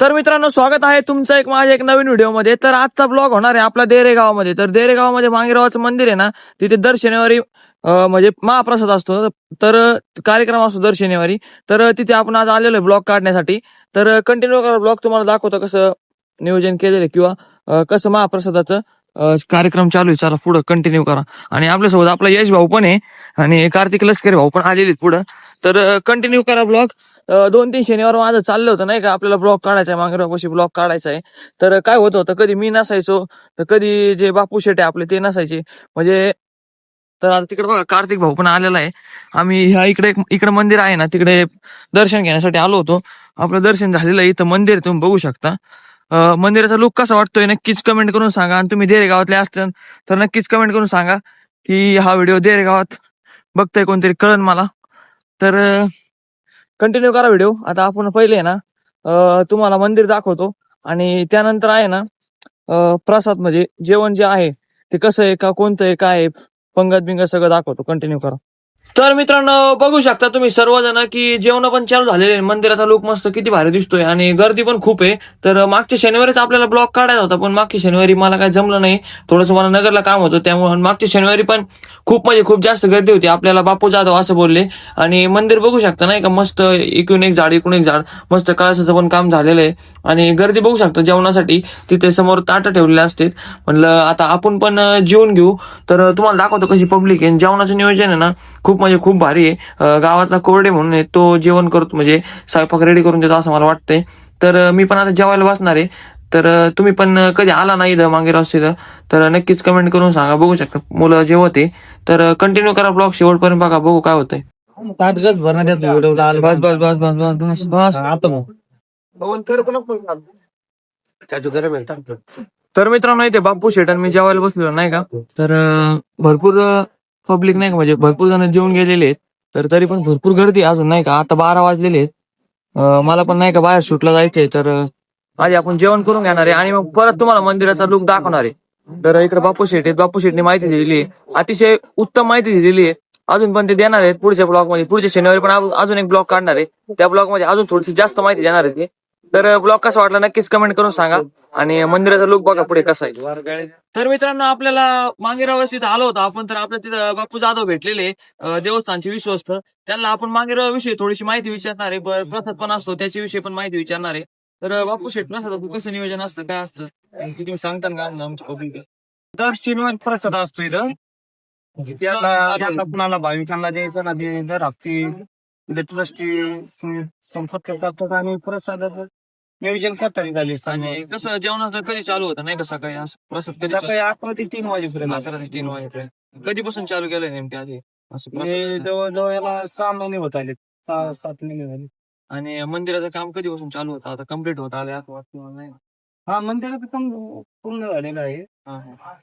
तर मित्रांनो, स्वागत आहे तुमचं माझ्या एक नवीन व्हिडिओमध्ये. तर आजचा ब्लॉग होणार आहे आपला देरे गावामध्ये. तर देरे गावामध्ये मांगेरावाचं मंदिर आहे ना, तिथे दर शनिवारी म्हणजे महाप्रसाद असतो. तर कार्यक्रम असतो दर शनिवारी. तर तिथे आपण आज आलेलो आहे ब्लॉग काढण्यासाठी. तर कंटिन्यू करा ब्लॉग, तुम्हाला दाखवतो कसं नियोजन केलेलं आहे किंवा कसं महाप्रसादाचं कार्यक्रम चालू आहे. चला पुढं कंटिन्यू करा. आणि आपल्यासोबत आपला यश भाऊ पण आहे आणि कार्तिक लष्करी भाऊ पण आलेले पुढं. तर कंटिन्यू करा ब्लॉग. 2-3 शनिवार माझं चाललं होतं नाही का, आपल्याला ब्लॉग काढायचा आहे, मांगरापाशी ब्लॉग काढायचा आहे. तर काय होत होतं, कधी मी नसायचो तर कधी जे बापू शेटे आपले ते नसायचे म्हणजे. तर आता तिकडे बघा कार्तिक भाऊ पण आलेला आहे. आम्ही ह्या इकडे मंदिर आहे ना, तिकडे दर्शन घेण्यासाठी आलो होतो. आपलं दर्शन झालेलं आहे. इथं मंदिर तुम्ही बघू शकता. मंदिराचा लुक कसा वाटतोय नक्कीच कमेंट करून सांगा. आणि तुम्ही देरे गावातले असताल तर नक्कीच कमेंट करून सांगा की हा व्हिडिओ देरे गावात बघताय कोणतरी, कळन मला. तर कंटिन्यू करा व्हिडिओ. आता आपण पहिले आहे ना तुम्हाला मंदिर दाखवतो आणि त्यानंतर आहे ना प्रसाद म्हणजे जेवण जे आहे ते कसं आहे का, कोणतं आहे, काय आहे, पंगत बिंगत सगळं दाखवतो. कंटिन्यू करा. तर मित्रांनो, बघू शकता तुम्ही सर्वजण की जेवण पण चालू झालेले आहे. मंदिराचा लुक मस्त किती भारी दिसतोय आणि गर्दी पण खूप आहे. तर मागच्या शनिवारीच आपल्याला ब्लॉग काढायचा होता, पण मागच्या शनिवारी मला काय जमलं नाही. थोडंसं मला नगरला काम होतं, त्यामुळे मागच्या शनिवारी पण खूप म्हणजे खूप जास्त गर्दी होती. आपल्याला बापू जाधव असं बोलले. आणि मंदिर बघू शकता नाही का, मस्त एकूण एक झाड एकूण एक झाड, मस्त कळसाचं पण काम झालेलं आहे. आणि गर्दी बघू शकता जेवणासाठी. तिथे समोर ताटं ठेवलेले असतात. म्हणलं आता आपण पण जेवून घेऊ. तर तुम्हाला दाखवतो कशी पब्लिक आहे. जेवणाचं नियोजन आहे ना खूप म्हणजे खूप भारी आहे. गावातला कोरडे म्हणून आहे, तो जेवण करतो म्हणजे स्वयंपाक रेडी करून देतो असं मला वाटतंय. तर मी पण आता जेवायला बसणार आहे. तर तुम्ही पण कधी आला नाही इथं मांगेराव इथं तर नक्कीच कमेंट करून सांगा. बघू शकता मुलं जेवते. तर कंटिन्यू करा ब्लॉग शेवटपर्यंत बघा, बघू काय होतंय. ताटगच भरण्यात व्हिडिओ बस बस बस बस बस बस बस. आता मग तर मित्रांनो, इथे बापू शेट आणि मी जेवायला बसलेलो नाही का. तर भरपूर पब्लिक नाही का, म्हणजे भरपूर जण जेवून गेलेले आहेत. तर तरी पण भरपूर गर्दी आहे अजून नाही का. आता 12 वाजलेले आहेत. मला पण नाही का बाहेर शूटला जायचंय. तर आधी आपण जेवण करून घेणार आहे आणि मग परत तुम्हाला मंदिराचा लुक दाखवणार आहे. तर इकडे बापू शेट आहेत. बापू शेटने माहिती दिलेली आहे, अतिशय उत्तम माहिती दिलेली आहे. अजून पण ते देणार आहेत पुढच्या ब्लॉग मध्ये. पुढच्या शनिवारी पण अजून एक ब्लॉग काढणार आहे. त्या ब्लॉग मध्ये अजून थोडीशी जास्त माहिती देणार आहे ते. तर ब्लॉग कसा वाटला नक्कीच कमेंट करून सांगा. आणि मंदिराचा लुक बघा पुढे कसा आहे. तर मित्रांनो, आपल्याला मांगेराव तिथं आलो होतो आपण. तर आपल्या तिथं बापू जाधव भेटलेले, देवस्थानचे विश्वस्त. त्यांना आपण मांगेरावाविषयी थोडीशी माहिती विचारणार आहे. प्रसाद पण असतो त्याच्याविषयी पण माहिती विचारणार आहे. तर बापू शेठ, प्रसाद कसं नियोजन असतं, काय असतं ते तुम्ही सांगता का आमच्या पब्लिक? दर शनिवार प्रसाद असतो इथं. त्याला कुणाला भाविकांना द्यायचं ना, ते दर हप्ते ट्रस्टी संपर्क करतात आणि प्रसादाचं नियोजन करतात इथं. आणि कसं जेवणाचं कधी चालू होतं नाही का, सकाळी असं प्रसाद कधी सकाळी 11 ते 3 वाजेपर्यंत. 11 ते 3 वाजेपर्यंत. कधीपासून चालू केलंय नेमक्या आधी असं हे प्रसादाचं? जवळजवळ याला 6 महिने होत आले, 6-7 महिने झाले. आणि मंदिराचं काम कधीपासून चालू होतं, आता कम्प्लीट होत आलंय असं वाटतं मला नाही? हा, मंदिराचं काम पूर्ण झालेलं आहे. हा, हा.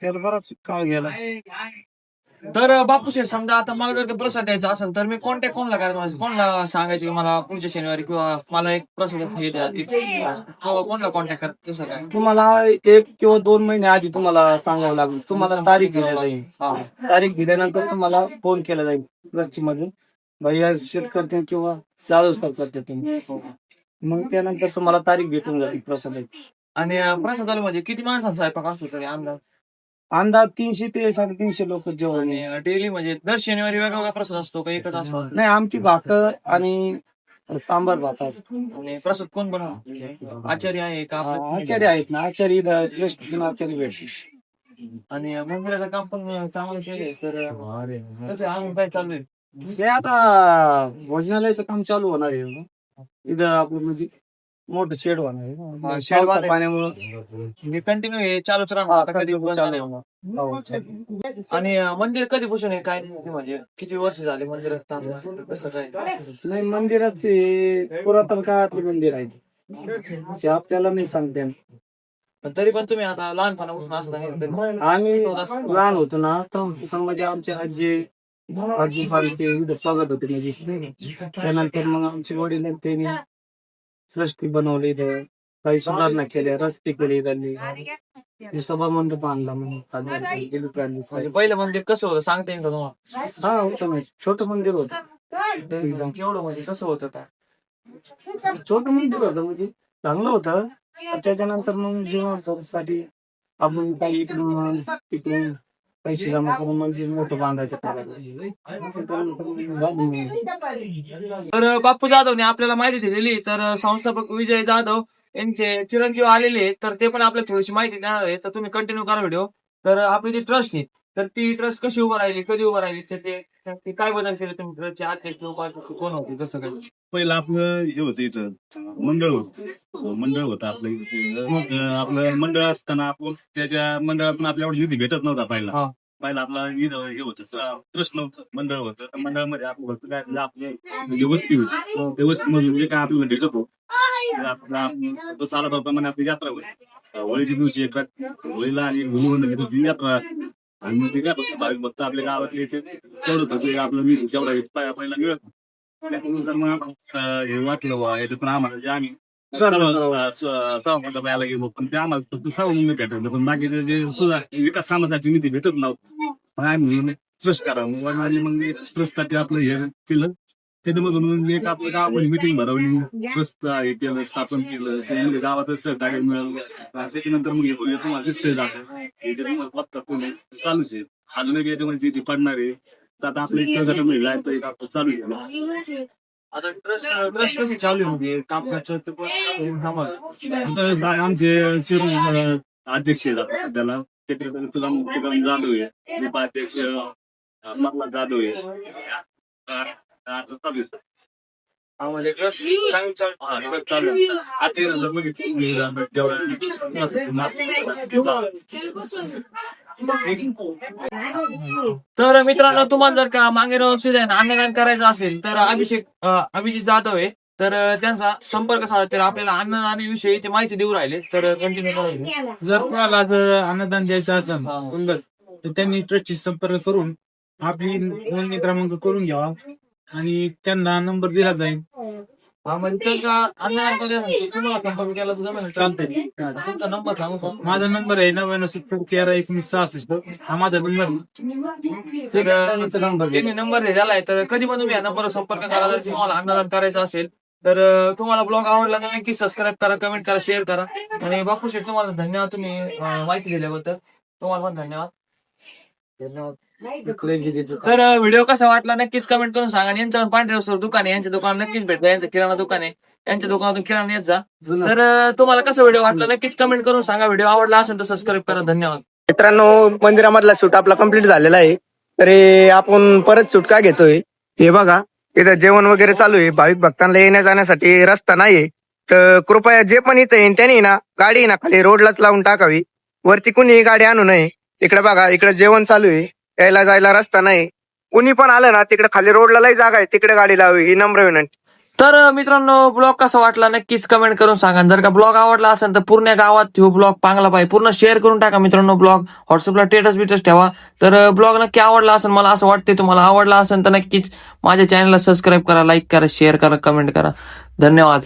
त्याला बराच काळ गेला. तर बापू शेठ, समजा आता मला जर का प्रसाद द्यायचा असेल तर मी कॉन्टॅक्ट कोणाला करायचं, कोणाला सांगायचं की मला पुढच्या शनिवारी किंवा मला एक प्रसाद हे द्या, कोणाला कॉन्टॅक्ट करायचं तसं काय? तुम्हाला 1 किंवा 2 महिने आधी तुम्हाला सांगावं लागेल. तुम्हाला तारीख दिली जाईल. तारीख दिल्यानंतर तुम्हाला फोन केला जाईल ट्रस्टीमधून, भैया शेट करते किंवा जाधव सर करते तुम्ही. मग त्यानंतर तुम्हाला तारीख भेटून जाईल प्रसादाची. आणि प्रसादाला म्हणजे किती माणसाचा स्वयंपाक असतो तरी अंदाज? अंदाज 300 ते 350 लोक जेवण. आणि डेली म्हणजे दर शनिवारी वेगवेगळा प्रसाद असतो का एकच असतो? नाही, आमची भाकर आणि सांबार भात असतो. आणि प्रसाद कोण बनवतो, आचार्य आहे का आपलं? आचार्य आहेत ना, आचार्य श्रेष्ठ आचार्य भेटते. आणि मंदिराचं काम पण चांगलं केलंय. तर कसं अजून काय चालू आहे? ते आता भोजनालयाचं काम चालू होणार आहे इथं. आपलं म्हणजे मोठं शेड होणार आहे. शेड पावसा पाण्यामुळं मी कंटिन्यू हे चालूच राहणार आता, कधी बंद चालू नाही होणार. आणि मंदिर कधीपासून आहे काय म्हणजे किती वर्ष झाले मंदिरात चालू, कसं काय? नाही, मंदिराचे पुरातन काळातले मंदिर आहे ते आपल्याला नाही सांगते. पण तरी पण तुम्ही आता लहानपणापासून असता, आम्ही लहान होतो ना, तर म्हणजे आमचे आजी इथं स्वागत होते म्हणजे. त्यानंतर मग आमचे वडील त्यांनी रस्ते बनवले, इथं काही सुधारणा केल्या, रस्ते केले त्यांनी, सभा मंडप आणला म्हणजे पहिलं मंदिर कसं होतं सांगता येईल का तुम्हाला? हा, होतं ना, छोटं मंदिर होतं. केवढं म्हणजे कसं होतं काय? छोटं मंदिर होतं म्हणजे चांगलं होतं. त्याच्यानंतर मग जीवनासाठी आपण काही इकडून तिकडून पैसे जमा करून म्हणजे मोठं बांधायचं तर बाप्पू जाधवने आपल्याला माहिती दिली. तर संस्थापक विजय जाधव यांचे चिरंजीव आलेले आहेत. तर ते पण आपल्याला थोडीशी माहिती देणार आहे. तर तुम्ही कंटिन्यू करा व्हिडिओ. तर आपली जी ट्रस्ट आहे तर ती ट्रस्ट कशी उभं राहिली, कधी उभं राहिली, ते काय बदल केले तुम्ही ट्रस्टचे अध्यक्ष उपाध्यक्ष कोण होते कसं काय? पहिलं आपलं हे होतं इथं मंडळ होतं आपलं इथं. मग आपलं मंडळ असताना आपण त्याच्या मंडळातून आपल्याला निधी भेटत नव्हता पहिला. हा. पहिला आपला हे होतं ट्रस्ट नव्हतं, मंडळ होतं. त्या मंडळामध्ये आपलं होतं काय आपले म्हणजे वस्ती होती. त्या वस्तीमधून जे काय आपल्याला भेटत होतं तो चालत होता म्हणजे आपली यात्रा होती. होळीच्या दिवशी एक होळीला आणि होळी यात्रा असते. आणि मग ते काय फक्त भाविक भक्त आपल्या गावातले तेवढं होतं आपलं मी जेवढा पहिला मिळत. त्याच्यानंतर मग हे वाटलं बा याच्यातून आम्हाला जे आम्ही सहमत व्हायला गेलो पण ते आम्हाला फक्त सहमत भेटलं पण बाकीचे जे सुद्धा विकास कामासाठी निधी भेटत नव्हतं. मग आम्ही ट्रस्ट करावं मग ट्रस्टसाठी आपलं हे केलं. त्याच्यामधून एक आपलं गावामध्ये मिटिंग भरवली, ट्रस्ट हे केलं, स्थापन केलं. त्याच्यामध्ये गावातच सहकार्य मिळालं. त्याच्यानंतर मग तुम्हाला दिसतंय चालूच आहे. अजून एक याच्यामध्ये ती पडणार आहे. तर आता आपलं एक जायचं एक आपलं चालू आहे. आता ट्रस्ट कशी चालू आहे कामकाज आमचे शिरूर अध्यक्ष आहेत त्याला सेक्रेटरी जाधव आहे, उपाध्यक्ष मल्ला जाधव आहे. आता चालू आहे. म्हणजे ट्रस्ट चालू आहे. आता बघितलं तर मित्रांनो तुम्हाला जर का मांगेराव सीझन अन्नदान करायचं असेल तर अभिजित जाधव आहे. तर त्यांचा संपर्क साधा. तर आपल्याला अन्नदानाविषयी ते माहिती देऊ राहिले. तर कंटिन्यू करायला जर कोणाला जर अन्नदान द्यायचं असेल तर त्यांनी ट्रस्टशी संपर्क करून आपली नोंदणी क्रमांक करून घ्यावा आणि त्यांना नंबर दिला जाईल. म्हणजे अन्नदान करायचं तुम्हाला संपर्क केला तर जमेल. चालतंय. तुमचा नंबर सांगू का? माझा नंबर आहे 9970131966. हा माझा नंबर त्यांनी नंबर दिलेला आहे. तर कधी पण तुम्ही या नंबरवर संपर्क करा जर तुम्हाला अन्नदान करायचं असेल. तर तुम्हाला ब्लॉग आवडला तर नक्की सबस्क्राईब करा, कमेंट करा, शेअर करा. आणि बापू शेठ तुम्हाला धन्यवाद, तुम्ही माहिती दिल्याबद्दल तुम्हाला पण धन्यवाद. तर व्हिडिओ कसा वाटला नक्कीच कमेंट करून सांगा. आणि यांचं पांढऱ्या रस्त्यावर दुकान आहे, यांच्या दुकान नक्कीच भेटलं. यांचं किराणा दुकान आहे, यांच्या दुकानातून किराणा येत जा. तर तुम्हाला कसा व्हिडिओ वाटला नक्कीच कमेंट करून सांगा. व्हिडिओ आवडला असेल तर सबस्क्राईब करा. धन्यवाद मित्रांनो. मंदिरामधला शूट आपला कम्प्लीट झालेला आहे. तरी आपण परत शूट का घेतोय हे बघा. इथं जेवण वगैरे चालू आहे. भाविक भक्तांना येण्या जाण्यासाठी रस्ता नाहीये. तर कृपया जे पण इथं येईन त्यांनी ना गाडी ना खाली रोडलाच लावून टाकावी. वरती कुणीही गाडी आणू नये. इकडे बघा, इकडे जेवण चालू आहे, यायला जायला रस्ता नाही. कुणी पण आलं ना तिकडे खाली रोडला लई जागा आहे, तिकडे गाडी लावावी ही नम्र विनंती. तर मित्रांनो ब्लॉग कसा वाटला नक्कीच कमेंट करून सांगा. जर का ब्लॉग आवडला असेल तर पूर्ण गावात हो ब्लॉग चांगला पाहिजे, पूर्ण शेअर करून टाका मित्रांनो. ब्लॉग व्हॉट्सअपला स्टेटस ठेवा. तर ब्लॉग नक्की आवडला असेल, मला असं वाटते तुम्हाला आवडला असेल तर नक्कीच माझ्या चॅनलला सबस्क्राईब करा, लाईक करा, शेअर करा, कमेंट करा. धन्यवाद.